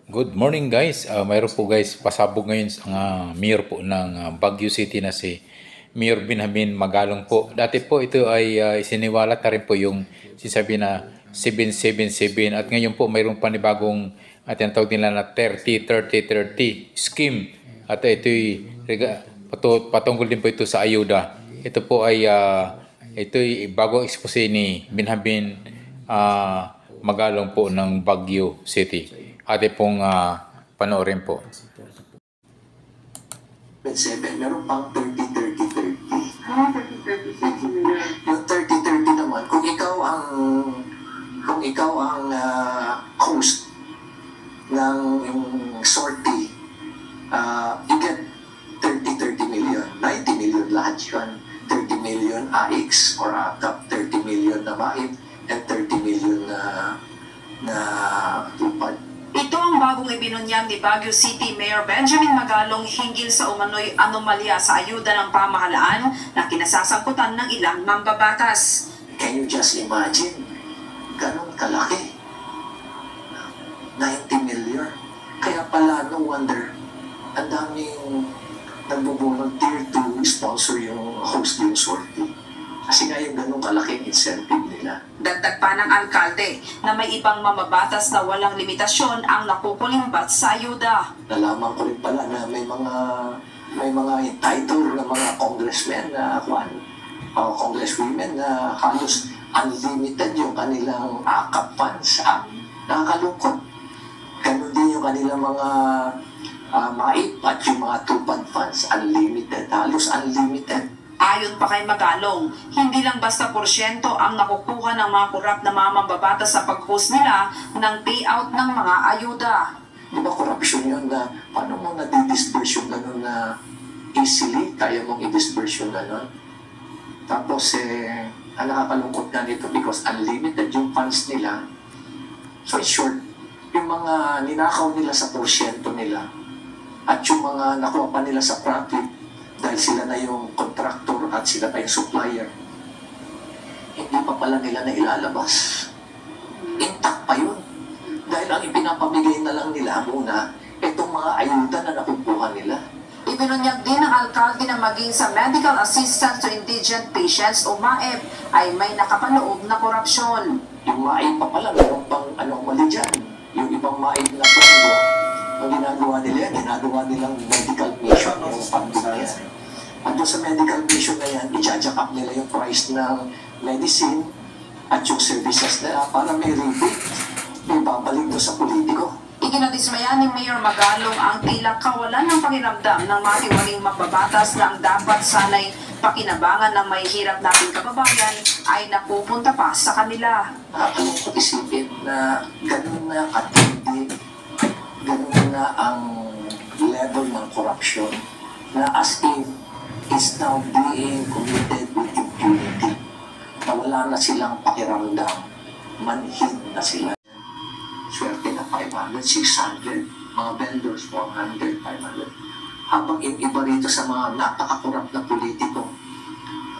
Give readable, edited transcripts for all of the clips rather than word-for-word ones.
Good morning guys. Mayroon po guys pasabog ngayon ang mayor po ng Baguio City na si Mayor Binhamin Magalong po. Dati po ito ay isiniwalat na rin po yung sinasabi na 777 at ngayon po mayroong panibagong tinatawag nila na 30-30-30 scheme. At ito'y patungkol din po ito sa ayuda. Ito po ay ito'y bagong expose ni Binhamin Magalong po ng Baguio City. Ate pong panoorin po. 7, meron pang 30-30-30. 30-30 million. Yung 30-30 naman, kung ikaw ang host ng sortie, you get 30-30 million. 90 million lahat yun. 30 million AX or ACAP, 30 million na MAIP, and 30 million na tupad. Ito ang bagong ibinunyag ni Baguio City Mayor Benjamin Magalong hinggil sa umano'y anomalya sa ayuda ng pamahalaan na kinasasangkutan ng ilang mambabatas. Can you just imagine? Ganon kalaki. 90 million. Kaya pala, no wonder, ang daming nagbo-volunteer to sponsor yung host yung sortie. Kasi nga yung ganun kalaking incentive nila. Dagdag pa ng alkalde na may ibang mamabatas na walang limitasyon ang nakukulimbat sa ayuda. Nalaman ko rin pala na may mga entitled na mga congressmen na congresswomen na halos unlimited yung kanilang ACAP funds. Nakakalungkot. Ganun din yung kanilang mga MAIP at yung mga tupad funds. Unlimited. Halos unlimited. Ayon pa kay Magalong, hindi lang basta porsyento ang nakukuha ng mga korap na mamambabatas sa pag-host nila ng payout ng mga ayuda. Di ba corruption yun na paano mo na-disburse yung gano'n na easily, kaya mong i-disburse yung gano'n? Tapos ang nakakalungkot nga nito because unlimited yung funds nila. So in short, yung mga ninakaw nila sa porsyento nila at yung mga nakuha pa nila sa profit dahil sila na yung contractor at sila pa yung supplier, hindi pa pala nila na ilalabas. Intact pa yun. Dahil ang ipinapamigay na lang nila muna, itong mga ayuda na nakukuha nila. Ibinunyag din ng alkalde na maging sa Medical Assistance to Indigent Patients o MAEP ay may nakapaloob na korupsyon. Yung MAIP pa pala, meron pang anomaly dyan. Yung ibang MAIP na pondo, ang ginagawa nila, ginagawa nilang medical mission, yung funding na yan. At doon sa medical mission na yan, i-jack up nila yung price ng medicine at yung services nila para may rebate, may babalik doon sa politiko. Ikinadismaya ni Mayor Magalong ang tila kawalan ng pakiramdam ng mga tiwaling magbabatas na ang dapat sanay pakinabangan ng may hirap nating kababayan ay napupunta pa sa kanila. Nakakalungkot isipin na ganun na katindi, ganun na ang level ng corruption na as if is now being committed with impunity. Na wala na silang pakiramdam, manhid na sila. Swerte na 500, 600, mga vendors 400, 500. Habang yung iba rito sa mga napaka-corrupt na politiko,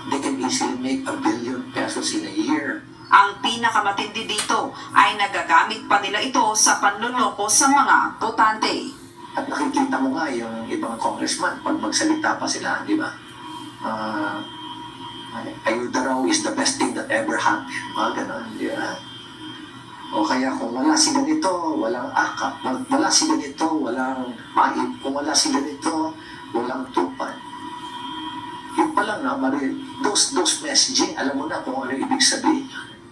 they can easily make ₱1 billion in a year. Ang pinakamatindi dito ay nagagamit pa nila ito sa panluloko sa mga botante. At nakikita mo nga yung ibang congressman pag magsalita pa sila, di ba? Ayuda raw is the best thing that ever happened. Mga ganon, di ba? O kaya kung wala si ganito, walang ACAP. Wala si ganito, walang MAIP. Kung wala si ganito, walang tupad. Yung pa lang na, those messaging, alam mo na kung ano ibig sabihin.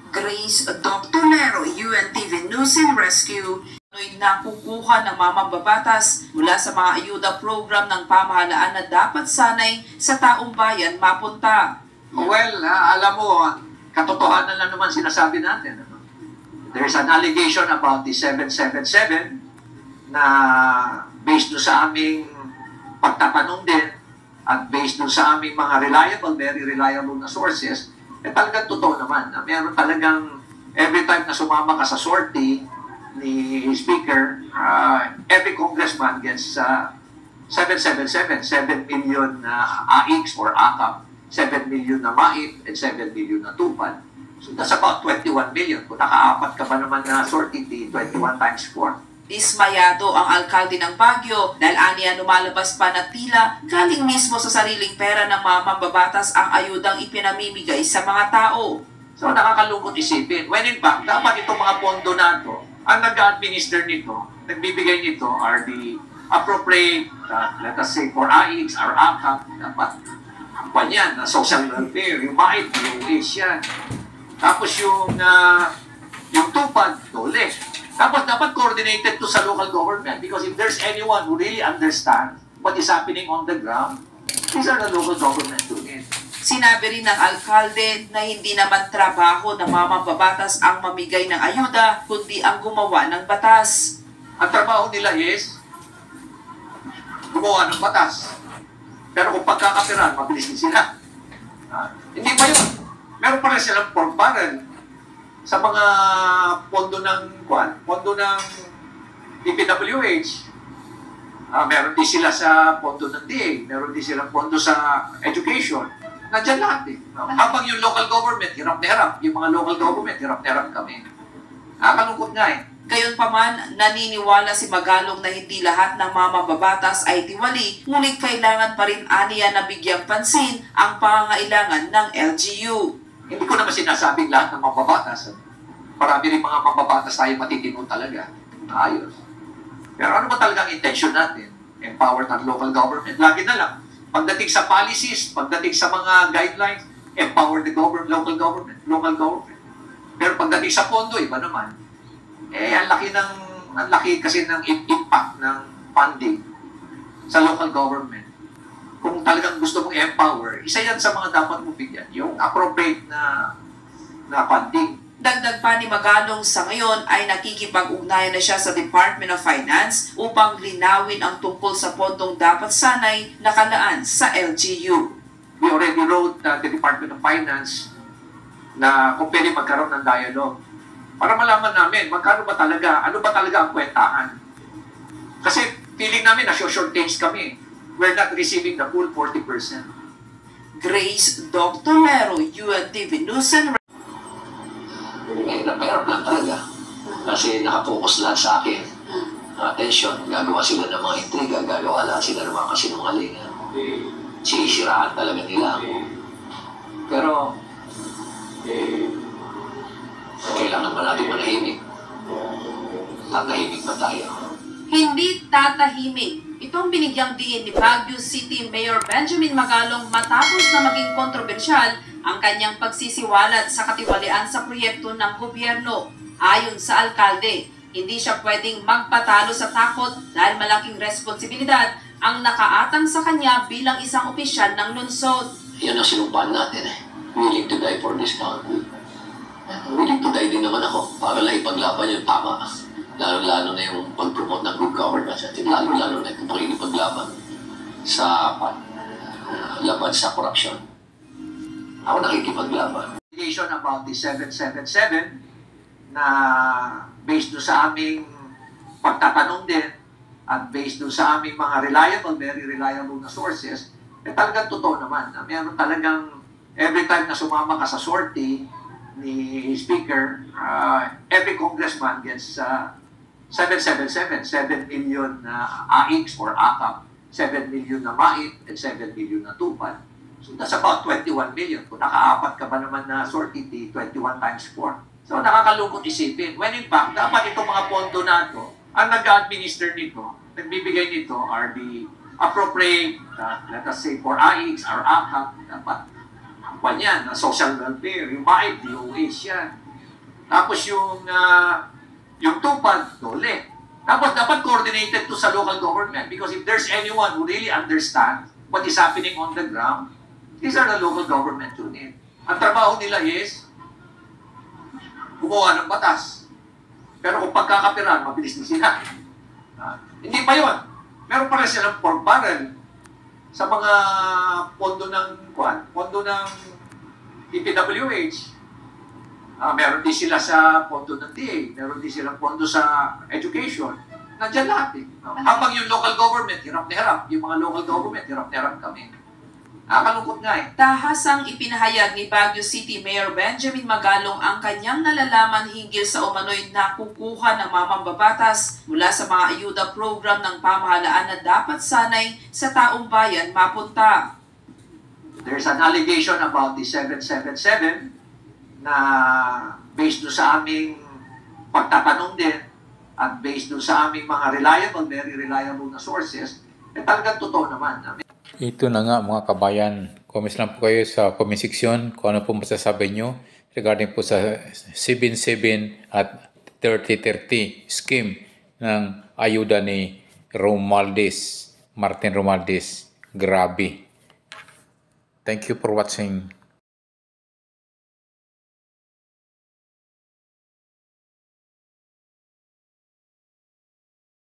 Grace Dr. Nero, UNTV News and Rescue, nakukuha ng mamambabatas mula sa mga ayuda program ng pamahalaan na dapat sanay sa taong bayan mapunta. Well, alam mo, katotohanan lang naman sinasabi natin. There's an allegation about the 777 na based doon sa aming pagtatanong din at based doon sa aming mga very reliable na sources, talagang totoo naman na meron talagang every time na sumama ka sa sortie ni Speaker, every congressman gets 777, 7 million na AX or ACAP, 7 million na MAIP, and 7 million na tupad. So that's about 21 million. Kung naka-apat ka pa naman na sortie, 21 times 4. Dismayado ang alkalde ng Baguio dahil aniya lumalabas pa na tila galing mismo sa sariling pera ng mga mambabatas ang ayudang ipinamimigay sa mga tao. So nakakalungkot isipin. When in fact, dapat itong mga pondo na ito, ang nag-administer nito, nagbibigay nito are the appropriate, let us say, for AIX or AKAP, dapat yan, na social welfare, yung MAIT, yung WIS yan. Tapos yung tupad, dole. Tapos dapat coordinated to sa local government because if there's anyone who really understands what is happening on the ground, these are the local government unit. Sinabi rin ng alkalde na hindi naman trabaho ng mga mambabatas ang mamigay ng ayuda, kundi ang gumawa ng batas. Ang trabaho nila is gumawa ng batas. Pero kung pagkakapiran, mabilis din sila. Hindi pa yun. Meron pa rin silang pork barrel sa mga pondo ng DPWH. Meron din sila sa pondo ng DA, meron din silang pondo sa education. Nandiyan lahat eh. Habang yung local government, hirap na hirap. Yung mga local government, hirap na hirap kami. Nakakalungkot nga eh. Gayunpaman, naniniwala si Magalong na hindi lahat ng mga mambabatas ay tiwali, ngunit kailangan pa rin aniya na bigyang pansin ang pangangailangan ng LGU. Hindi ko naman sinasabing lahat ng mambabatas. Marami rin mga mambabatas tayo matitino talaga. Ayos. Pero ano ba talaga ang intention natin? Empower ng local government. Lagi na lang. Pagdating sa policies, pagdating sa mga guidelines, empower the local government. Pero pagdating sa pondo, iba naman. Ang laki kasi ng impact ng funding sa local government. Kung talagang gusto mong empower, isa yan sa mga dapat mo bigyan, yung appropriate na funding. Dagdag pa ni Magalong sa ngayon ay nakikipag-ugnayan na siya sa Department of Finance upang linawin ang tungkol sa pondong dapat sanay nakalaan sa LGU. We already wrote the Department of Finance na kung pwede magkaroon ng dialogue para malaman namin ano ba talaga ang kwentahan. Kasi feeling namin na short-change kami. We're not receiving the full 40%. Grace Doctorero, UNTV News and Mahirap lang talaga. Kasi nakafocus lahat sa akin. Attention, gagawa sila ng mga intriga, gagawa lahat sila ng mga kasinungalingan. Sinisiraan talaga nila ako. Pero, kailangan ba natin manahimik? Tatahimik ba tayo? Hindi tatahimik. Itong binigyang diin ni Baguio City Mayor Benjamin Magalong matapos na maging kontrobersyal ang kanyang pagsisiwalat sa katiwalian sa proyekto ng gobyerno. Ayon sa alkalde, hindi siya pwedeng magpatalo sa takot dahil malaking responsibilidad ang nakaatang sa kanya bilang isang opisyal ng lungsod. Yan ang sinumpaan natin eh. Willing to die for this country. Willing to die din naman ako para lang ipaglaban yung tama. Lalo-lalo na yung pag-promote ng good governance at lalo-lalo na yung paglaban sa laban sa korupsyon. Ako nakikipaglaban. Allegation about the 777 na based doon sa aming pagtatanong din at based doon sa aming mga very reliable na sources, talagang totoo naman. Meron talagang every time na sumama ka sa sortie ni Speaker, every congressman gets 777, 7 million na AIX or AKAP, 7 million na MAIT, and 7 million na tupad. So that's about 21 million. Kung nakaapat ka ba naman na sortie, 21 times 4. So nakakalungkot isipin. When in fact, dapat itong mga pondo na ito, ang nag-administer nito, nagbibigay nito are the appropriate, let us say, for AIX or AKAP, dapat yan, social welfare, yung MAIT, yung WIS yan. Tapos yung tupad, dole. Tapos dapat coordinated to sa local government because if there's anyone who really understands what is happening on the ground, these are the local government unit. Ang trabaho nila is gumawa ng batas. Pero kung pagkakapiran, mabilis din sila. Hindi pa yun. Meron pa rin silang pork barrel sa mga pondo ng DPWH. Meron din sila sa pondo ng DA, meron din silang pondo sa education. Nandiyan lahat eh. Habang yung local government, hirap na hirap. Yung mga local government, hirap na hirap kami. Nakakalungkot nga eh. Tahasang ipinahayag ni Baguio City Mayor Benjamin Magalong ang kanyang nalalaman hinggil sa umano'y nakukuha ng mamambabatas mula sa mga ayuda program ng pamahalaan na dapat sanay sa taong bayan mapunta. There's an allegation about the 777 na based doon sa aming pagtatanong din at based doon sa aming mga very reliable na sources, talagang totoo naman. Ito na nga mga kabayan, comments lang po kayo sa comment section kung ano po masasabi nyo regarding po sa 77 at 30-30 scheme ng ayuda ni Martin Romualdez. Grabe. Thank you for watching.